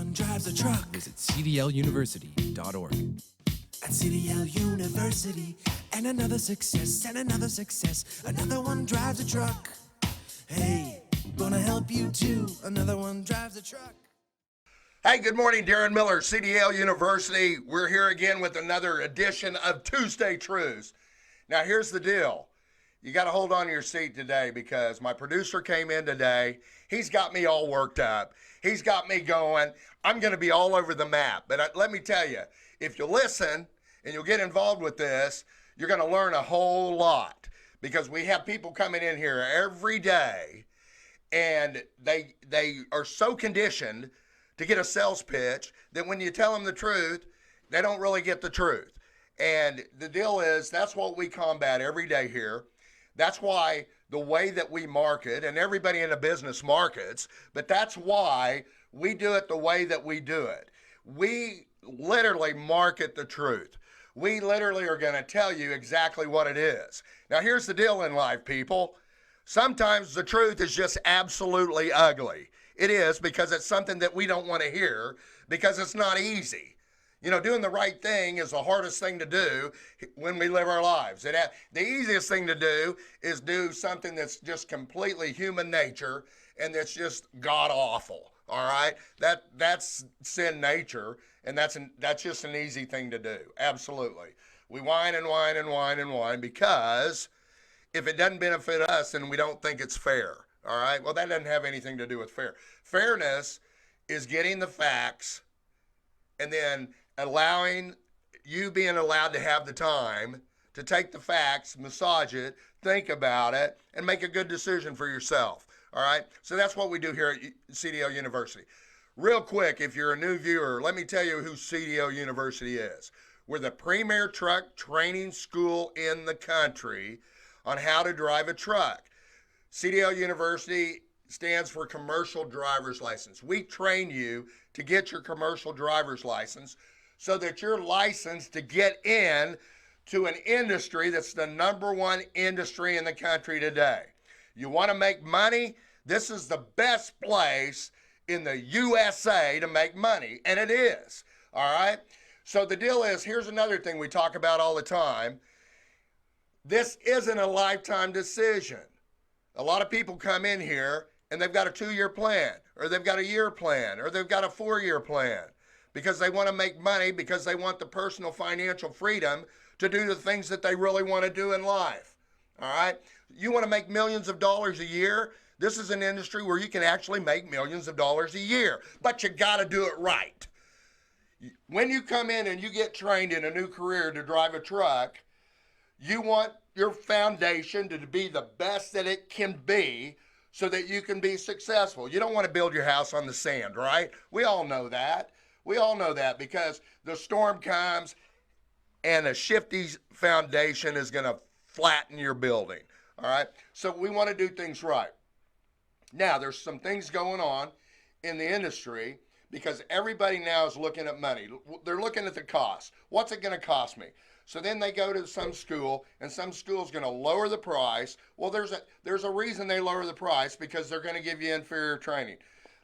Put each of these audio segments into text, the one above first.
one drives a truck. Visit CDLUniversity.org. At CDL University, and another success, another one drives a truck. Hey, gonna help you too, another one drives a truck. Hey, good morning, Darin Miller, CDL University. We're here again with another edition of Tuesday Truths. Now, here's the deal. You got to hold on to your seat today because my producer came in today. He's got me all worked up. He's got me going. I'm going to be all over the map. But let me tell you, if you listen and you'll get involved with this, you're going to learn a whole lot because we have people coming in here every day and they are so conditioned to get a sales pitch that when you tell them the truth, they don't really get the truth. And the deal is that's what we combat every day here. That's why the way that we market, and everybody in the business markets, but that's why we do it the way that we do it. We literally market the truth. We literally are going to tell you exactly what it is. Now, here's the deal in life, people. Sometimes the truth is just absolutely ugly. It is because it's something that we don't want to hear because it's not easy. You know, doing the right thing is the hardest thing to do when we live our lives. The easiest thing to do is do something that's just completely human nature and that's just god awful. All right, that's sin nature, and that's just an easy thing to do. Absolutely, we whine and whine and whine and whine because if it doesn't benefit us, then we don't think it's fair. All right, well, that doesn't have anything to do with fair. Fairness is getting the facts and then being allowed to have the time to take the facts, massage it, think about it, and make a good decision for yourself. All right? So that's what we do here at CDL University. Real quick, if you're a new viewer, let me tell you who CDL University is. We're the premier truck training school in the country on how to drive a truck. CDL University stands for Commercial Driver's License. We train you to get your commercial driver's license so that you're licensed to get in to an industry that's the number one industry in the country today. You want to make money? This is the best place in the USA to make money, and it is, all right? So the deal is, here's another thing we talk about all the time. This isn't a lifetime decision. A lot of people come in here and they've got a 2-year plan, or they've got a year plan, or they've got a 4-year plan because they want to make money, because they want the personal financial freedom to do the things that they really want to do in life. All right? You want to make millions of dollars a year? This is an industry where you can actually make millions of dollars a year, but you got to do it right. When you come in and you get trained in a new career to drive a truck, you want your foundation to be the best that it can be so that you can be successful. You don't want to build your house on the sand, right? We all know that. We all know that because the storm comes and a shifty foundation is going to flatten your building, all right? So we want to do things right. Now, there's some things going on in the industry because everybody now is looking at money. They're looking at the cost. What's it going to cost me? So then they go to some school, and some school's going to lower the price. Well, there's a reason they lower the price, because they're going to give you inferior training.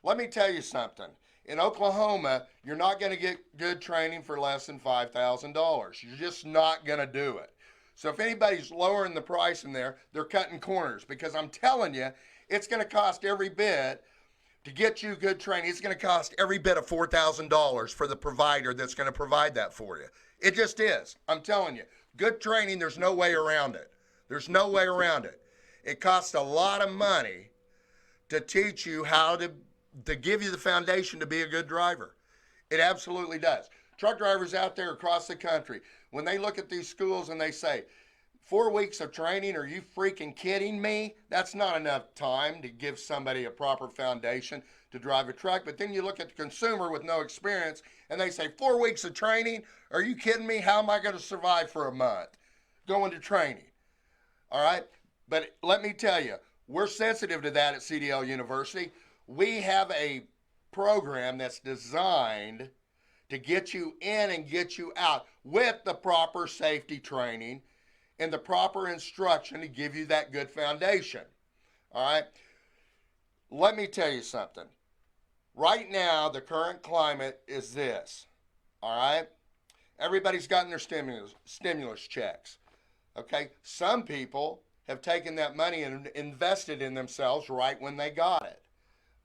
Let me tell you something. In Oklahoma, you're not going to get good training for less than $5,000. You're just not going to do it. So if anybody's lowering the price in there, they're cutting corners, because I'm telling you, it's going to cost every bit to get you good training. It's going to cost every bit of $4,000 for the provider that's going to provide that for you. It just is. I'm telling you. Good training, there's no way around it. There's no way around it. It costs a lot of money to teach you how to give you the foundation to be a good driver. It absolutely does. Truck drivers out there across the country, when they look at these schools and they say, 4 weeks of training, are you freaking kidding me? That's not enough time to give somebody a proper foundation to drive a truck. But then you look at the consumer with no experience and they say, 4 weeks of training? Are you kidding me? How am I going to survive for a month going to training? All right? But let me tell you, we're sensitive to that at CDL University. We have a program that's designed to get you in and get you out with the proper safety training and the proper instruction to give you that good foundation. All right? Let me tell you something. Right now, the current climate is this. All right? Everybody's gotten their stimulus checks. Okay? Some people have taken that money and invested in themselves right when they got it.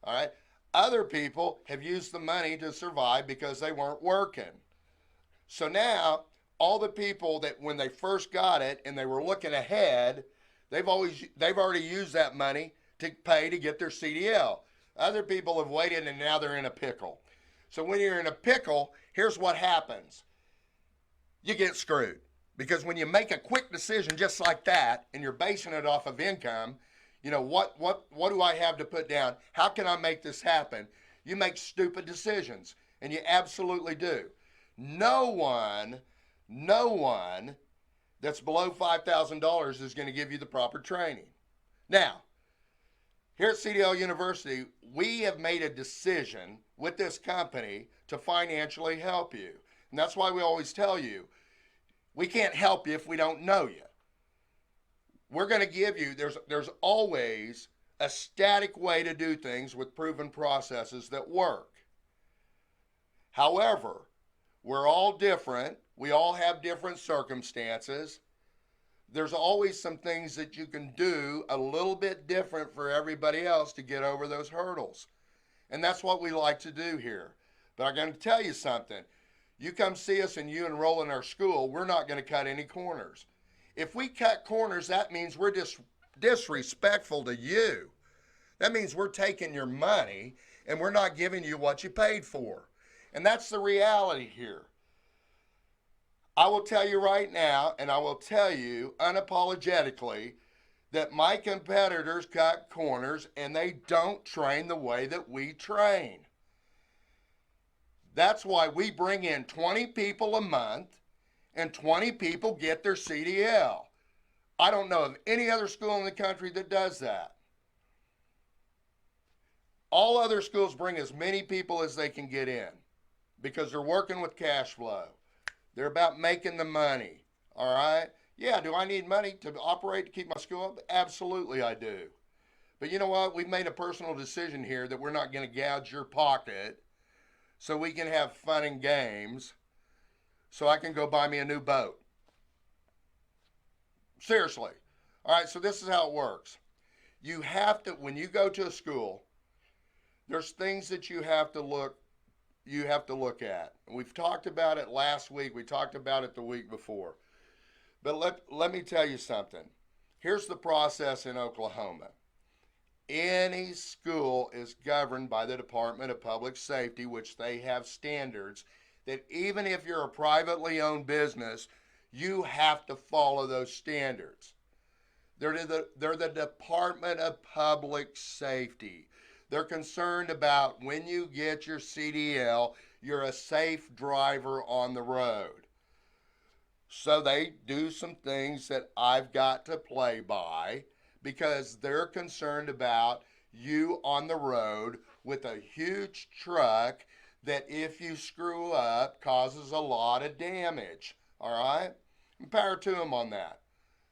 All right? Other people have used the money to survive because they weren't working. So now, all the people that when they first got it and they were looking ahead, they've already used that money to pay to get their CDL. Other people have waited and now they're in a pickle. So when you're in a pickle, here's what happens. You get screwed. Because when you make a quick decision just like that and you're basing it off of income, what do I have to put down? How can I make this happen? You make stupid decisions, and you absolutely do. No one that's below $5,000 is going to give you the proper training. Now, here at CDL University, we have made a decision with this company to financially help you. And that's why we always tell you, we can't help you if we don't know you. We're going to give you, there's always a static way to do things with proven processes that work. However, we're all different. We all have different circumstances. There's always some things that you can do a little bit different for everybody else to get over those hurdles. And that's what we like to do here. But I'm going to tell you something. You come see us and you enroll in our school, we're not going to cut any corners. If we cut corners, that means we're disrespectful to you. That means we're taking your money and we're not giving you what you paid for. And that's the reality here. I will tell you right now, and I will tell you unapologetically, that my competitors cut corners and they don't train the way that we train. That's why we bring in 20 people a month and 20 people get their CDL. I don't know of any other school in the country that does that. All other schools bring as many people as they can get in because they're working with cash flow. They're about making the money, all right? Yeah, do I need money to operate to keep my school up? Absolutely I do. But you know what? We've made a personal decision here that we're not going to gouge your pocket so we can have fun and games so I can go buy me a new boat. Seriously. All right, so this is how it works. You have to, when you go to a school, there's things that you have to look at. We've talked about it last week. We talked about it the week before. But let me tell you something. Here's the process in Oklahoma. Any school is governed by the Department of Public Safety, which they have standards that even if you're a privately owned business, you have to follow those standards. They're the Department of Public Safety. They're concerned about when you get your CDL, you're a safe driver on the road. So they do some things that I've got to play by because they're concerned about you on the road with a huge truck that if you screw up causes a lot of damage. All right? And power to them on that.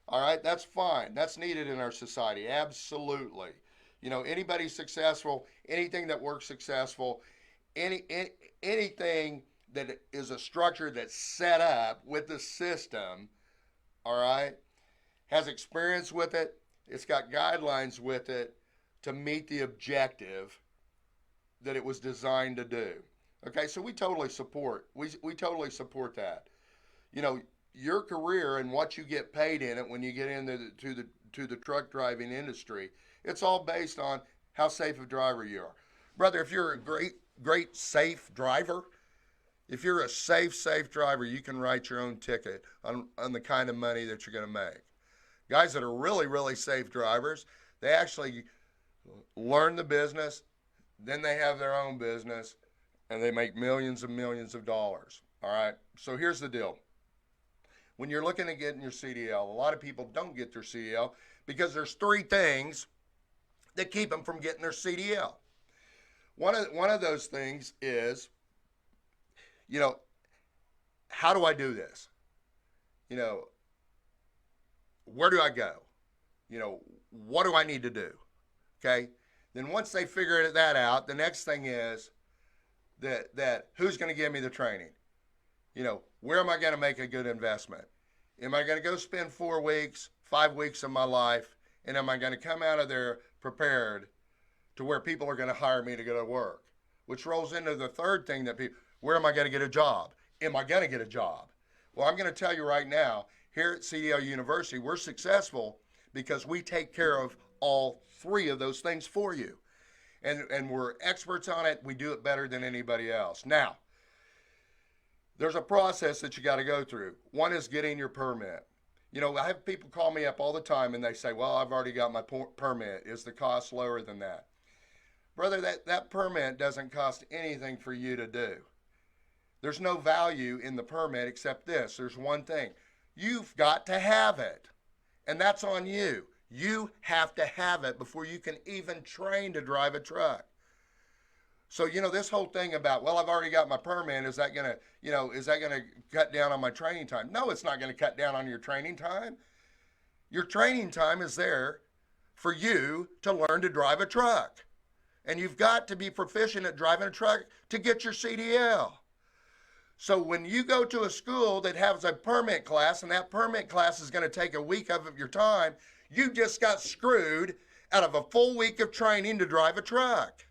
All right? That's fine. That's needed in our society. Absolutely. You know, anybody successful, anything that works successful, anything that is a structure that's set up with the system, all right, has experience with it, it's got guidelines with it to meet the objective that it was designed to do. Okay, so we totally support that. You know, your career and what you get paid in it when you get into the truck driving industry, it's all based on how safe a driver you are. Brother, if you're a great safe driver, if you're a safe driver, you can write your own ticket on the kind of money that you're going to make. Guys that are really safe drivers, they actually learn the business, then they have their own business, and they make millions and millions of dollars. All right? So here's the deal. When you're looking at getting your CDL, a lot of people don't get their CDL because there's three things that keep them from getting their CDL. One of those things is, you know, how do I do this? You know, where do I go? You know, what do I need to do? Okay? Then once they figure that out, the next thing is that who's going to give me the training? Where am I going to make a good investment? Am I going to go spend 4 weeks, 5 weeks of my life, and am I going to come out of there prepared to where people are going to hire me to go to work? Which rolls into the third thing that people, where am I going to get a job? Am I going to get a job? Well, I'm going to tell you right now, here at CDL University, we're successful because we take care of all 3 of those things for you. And we're experts on it. We do it better than anybody else. Now, there's a process that you got to go through. One is getting your permit. I have people call me up all the time and they say, well, I've already got my permit. Is the cost lower than that? Brother, that permit doesn't cost anything for you to do. There's no value in the permit except this. There's one thing. You've got to have it. And that's on you. You have to have it before you can even train to drive a truck. So, this whole thing about, well, I've already got my permit, is that going to cut down on my training time? No, it's not going to cut down on your training time. Your training time is there for you to learn to drive a truck. And you've got to be proficient at driving a truck to get your CDL. So when you go to a school that has a permit class, and that permit class is going to take a week of your time, you just got screwed out of a full week of training to drive a truck.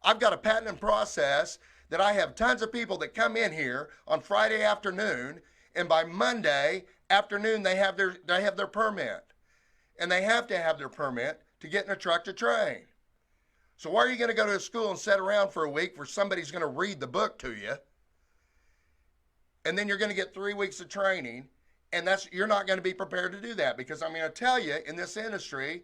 I've got a patented process that I have tons of people that come in here on Friday afternoon, and by Monday afternoon they have their permit. And they have to have their permit to get in a truck to train. So why are you going to go to a school and sit around for a week where somebody's going to read the book to you? And then you're going to get 3 weeks of training, and you're not going to be prepared to do that, because I'm going to tell you, in this industry,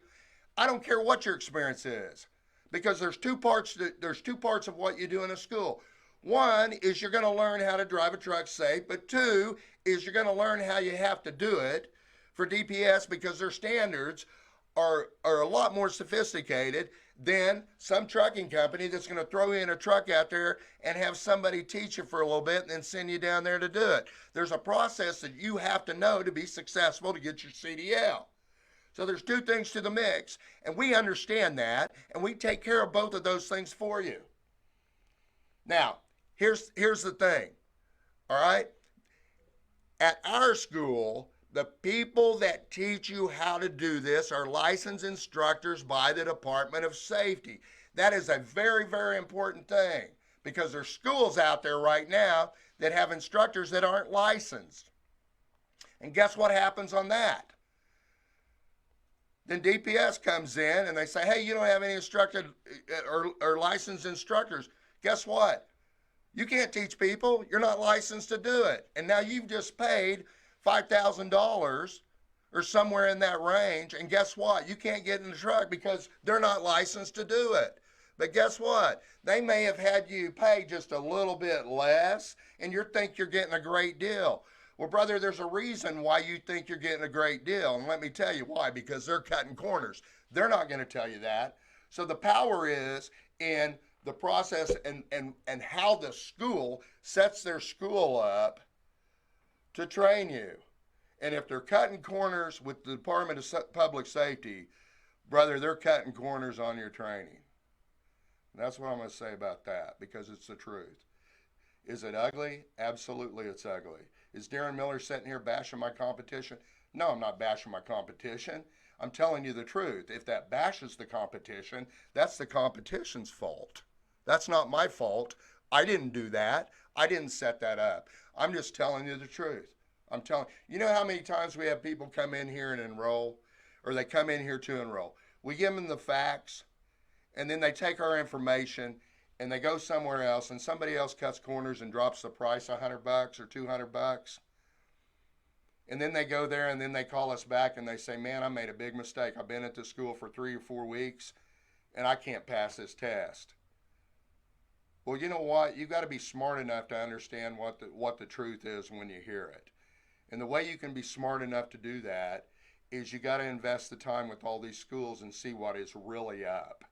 I don't care what your experience is, because there's two parts of what you do in a school. One is you're going to learn how to drive a truck safe, but 2 is you're going to learn how you have to do it for DPS, because their standards are a lot more sophisticated than some trucking company that's going to throw you in a truck out there and have somebody teach you for a little bit and then send you down there to do it. There's a process that you have to know to be successful to get your CDL. So there's 2 things to the mix, and we understand that, and we take care of both of those things for you. Now, here's the thing, all right? At our school, the people that teach you how to do this are licensed instructors by the Department of Safety. That is a very, very important thing, because there's schools out there right now that have instructors that aren't licensed. And guess what happens on that? Then DPS comes in and they say, hey, you don't have any instructed or licensed instructors. Guess what? You can't teach people. You're not licensed to do it. And now you've just paid $5,000 or somewhere in that range, and guess what? You can't get in the truck because they're not licensed to do it. But guess what? They may have had you pay just a little bit less, and you think you're getting a great deal. Well, brother, there's a reason why you think you're getting a great deal, and let me tell you why. Because they're cutting corners. They're not going to tell you that. So the power is in the process and how the school sets their school up to train you. And if they're cutting corners with the Department of Public Safety, brother, they're cutting corners on your training. And that's what I'm going to say about that, because it's the truth. Is it ugly? Absolutely, it's ugly. Is Darin Miller sitting here bashing my competition? No, I'm not bashing my competition. I'm telling you the truth. If that bashes the competition, that's the competition's fault. That's not my fault. I didn't do that. I didn't set that up. I'm just telling you the truth. You know how many times we have people come in here and enroll, or they come in here to enroll? We give them the facts, and then they take our information and they go somewhere else, and somebody else cuts corners and drops the price $100 or $200. And then they go there and then they call us back and they say, man, I made a big mistake. I've been at this school for 3 or 4 weeks and I can't pass this test. Well, you know what? You've got to be smart enough to understand what the truth is when you hear it. And the way you can be smart enough to do that is you got to invest the time with all these schools and see what is really up.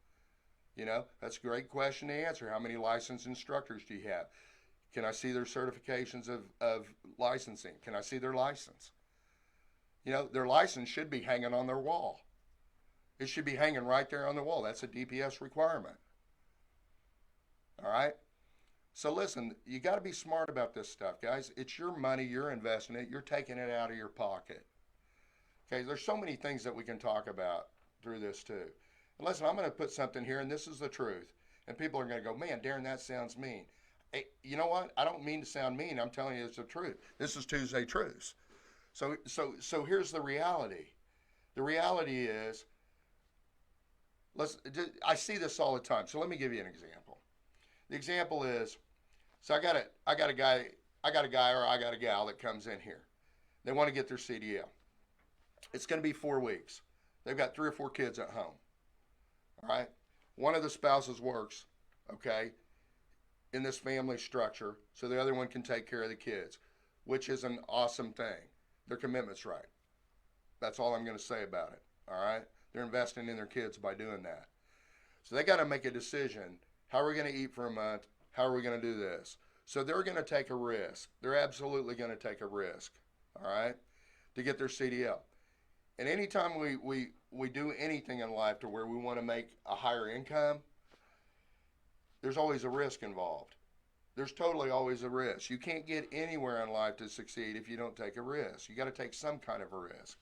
That's a great question to answer. How many licensed instructors do you have? Can I see their certifications of licensing? Can I see their license? Their license should be hanging on their wall. It should be hanging right there on the wall. That's a DPS requirement. All right? So listen, you got to be smart about this stuff, guys. It's your money. You're investing it. You're taking it out of your pocket. Okay, there's so many things that we can talk about through this too. And listen, I'm going to put something here, and this is the truth. And people are going to go, man, Darin, that sounds mean. Hey, you know what? I don't mean to sound mean. I'm telling you it's the truth. This is Tuesday Truths. So here's the reality. The reality is, I see this all the time. So let me give you an example. The example is, so I got a guy or I got a gal that comes in here. They want to get their CDL. It's going to be 4 weeks. They've got 3 or 4 kids at home. All right. One of the spouses works, okay, in this family structure, so the other one can take care of the kids, which is an awesome thing. Their commitment's right. That's all I'm going to say about it. All right. They're investing in their kids by doing that. So they got to make a decision. How are we going to eat for a month? How are we going to do this? So they're going to take a risk. They're absolutely going to take a risk, all right, to get their CDL. And anytime we do anything in life to where we want to make a higher income, there's always a risk involved. There's totally always a risk. You can't get anywhere in life to succeed if you don't take a risk. You got to take some kind of a risk.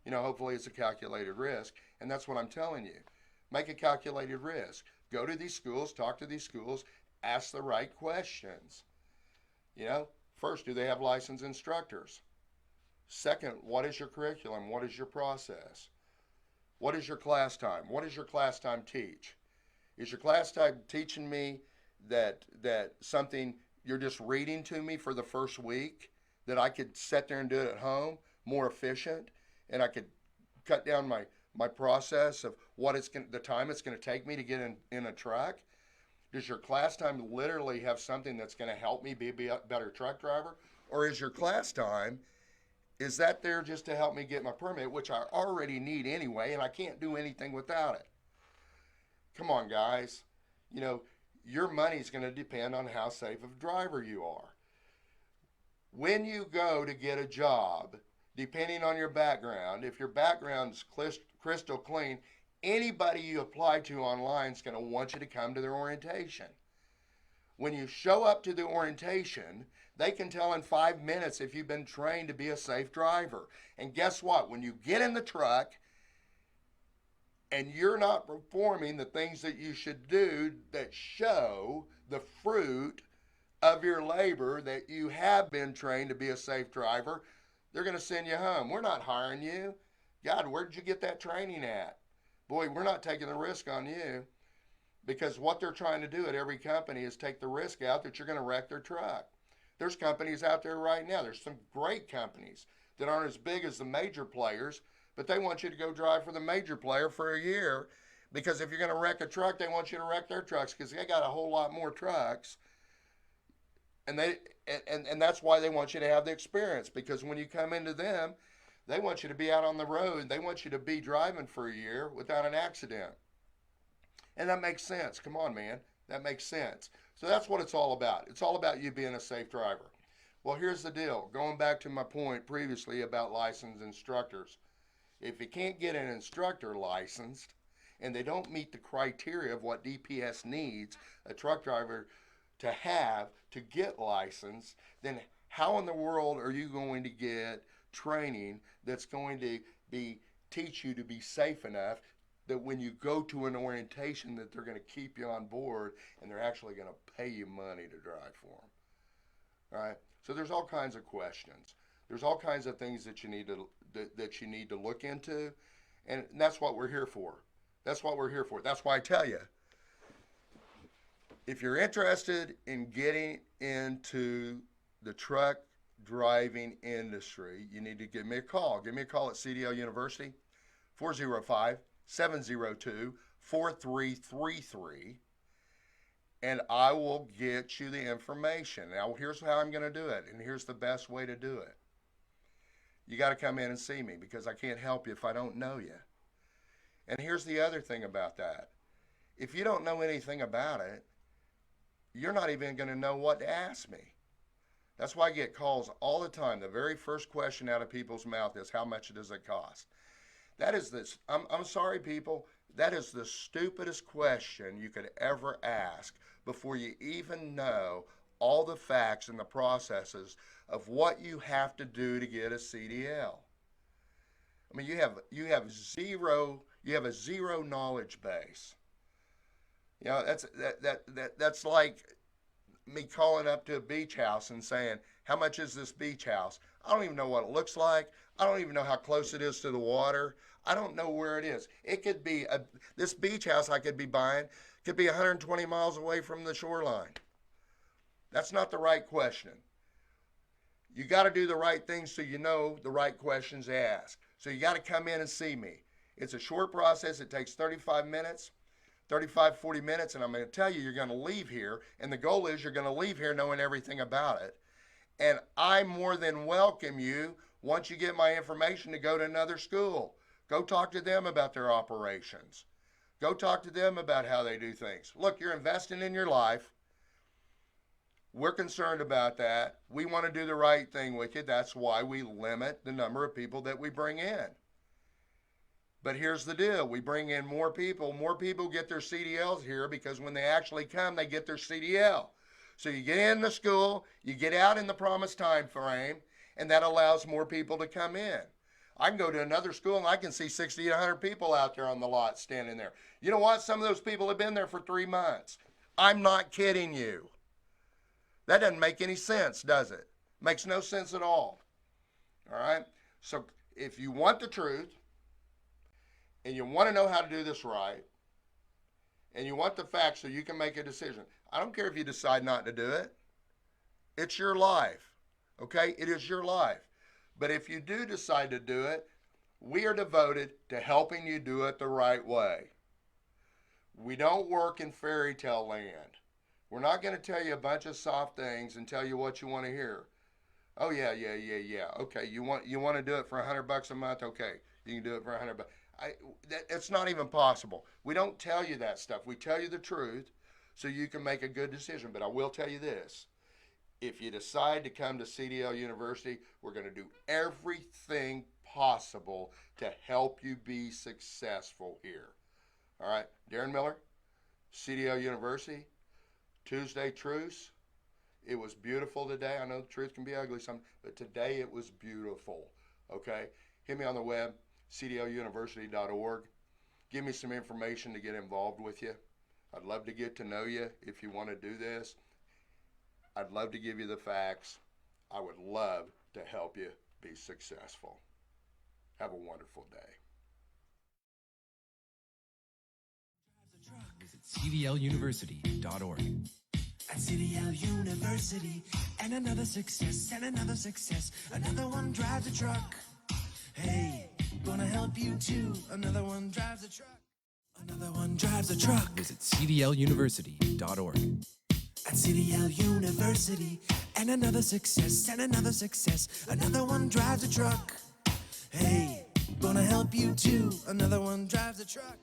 You know, hopefully it's a calculated risk, and that's what I'm telling you. Make a calculated risk. Go to these schools, talk to these schools, ask the right questions. You know, first, do they have licensed instructors? Second, what is your curriculum? What is your process? What is your class time? What does your class time teach? Is your class time teaching me that something you're just reading to me for the first week that I could sit there and do it at home more efficient, and I could cut down my process of the time it's going to take me to get in a truck? Does your class time literally have something that's going to help me be a better truck driver? Or is your class time, is that there just to help me get my permit, which I already need anyway, and I can't do anything without it? Come on, guys. You know, your money's going to depend on how safe of a driver you are. When you go to get a job, depending on your background, if your background's crystal clean, anybody you apply to online is going to want you to come to their orientation. When you show up to the orientation, they can tell in 5 minutes if you've been trained to be a safe driver. And guess what? When you get in the truck and you're not performing the things that you should do that show the fruit of your labor that you have been trained to be a safe driver, they're going to send you home. We're not hiring you. God, where did you get that training at? Boy, we're not taking the risk on you, because what they're trying to do at every company is take the risk out that you're going to wreck their truck. There's companies out there right now. There's some great companies that aren't as big as the major players, but they want you to go drive for the major player for a year, because if you're going to wreck a truck, they want you to wreck their trucks because they got a whole lot more trucks. And that's why they want you to have the experience, because when you come into them, they want you to be out on the road. They want you to be driving for a year without an accident. And that makes sense. Come on, man. That makes sense. So that's what it's all about. It's all about you being a safe driver. Well, here's the deal. Going back to my point previously about licensed instructors. If you can't get an instructor licensed and they don't meet the criteria of what DPS needs a truck driver to have to get licensed, then how in the world are you going to get training that's going to teach you to be safe enough that when you go to an orientation that they're going to keep you on board and they're actually going to pay you money to drive for them? All right? So there's all kinds of questions. There's all kinds of things that you need to look into, and that's what we're here for. That's what we're here for. That's why I tell you, if you're interested in getting into the truck driving industry, you need to give me a call. Give me a call at CDL University, 405-702-4333, and I will get you the information. Now, here's how I'm going to do it, and here's the best way to do it. You got to come in and see me, because I can't help you if I don't know you. And here's the other thing about that. If you don't know anything about it, you're not even going to know what to ask me. That's why I get calls all the time. The very first question out of people's mouth is, how much does it cost? That is this. I'm sorry, people. That is the stupidest question you could ever ask before you even know all the facts and the processes of what you have to do to get a CDL. I mean, you have a zero knowledge base. You know, that's like me calling up to a beach house and saying, how much is this beach house? I don't even know what it looks like. I don't even know how close it is to the water. I don't know where it is. It could be this beach house I could be buying could be 120 miles away from the shoreline. That's not the right question. You got to do the right things so you know the right questions to ask. So you got to come in and see me. It's a short process. It takes 35 minutes. 35, 40 minutes, and I'm going to tell you, you're going to leave here, and the goal is you're going to leave here knowing everything about it. And I more than welcome you, once you get my information, to go to another school. Go talk to them about their operations. Go talk to them about how they do things. Look, you're investing in your life. We're concerned about that. We want to do the right thing with you. That's why we limit the number of people that we bring in. But here's the deal. We bring in more people. More people get their CDLs here because when they actually come, they get their CDL. So you get in the school, you get out in the promised time frame, and that allows more people to come in. I can go to another school and I can see 60 to 100 people out there on the lot standing there. You know what? Some of those people have been there for 3 months. I'm not kidding you. That doesn't make any sense, does it? Makes no sense at all. All right? So if you want the truth, and you want to know how to do this right, and you want the facts so you can make a decision. I don't care if you decide not to do it. It's your life, okay? It is your life. But if you do decide to do it, we are devoted to helping you do it the right way. We don't work in fairy tale land. We're not going to tell you a bunch of soft things and tell you what you want to hear. Oh, yeah. Okay, you want to do it for $100 a month? Okay, you can do it for $100. It's not even possible. We don't tell you that stuff. We tell you the truth so you can make a good decision. But I will tell you this. If you decide to come to CDL University, we're going to do everything possible to help you be successful here. All right, Darin Miller, CDL University, Tuesday Truce. It was beautiful today. I know the truth can be ugly sometimes, but today it was beautiful, okay? Hit me on the web, cdluniversity.org. Give me some information to get involved with you. I'd love to get to know you if you want to do this. I'd love to give you the facts. I would love to help you be successful. Have a wonderful day. Visit CDLUniversity.org. At CDL University, and another success, another one drives a truck. Hey, gonna help you too. Another one drives a truck. Another one drives a truck. Visit CDLUniversity.org. At CDL University, and another success, another one drives a truck. Hey, gonna help you too. Another one drives a truck.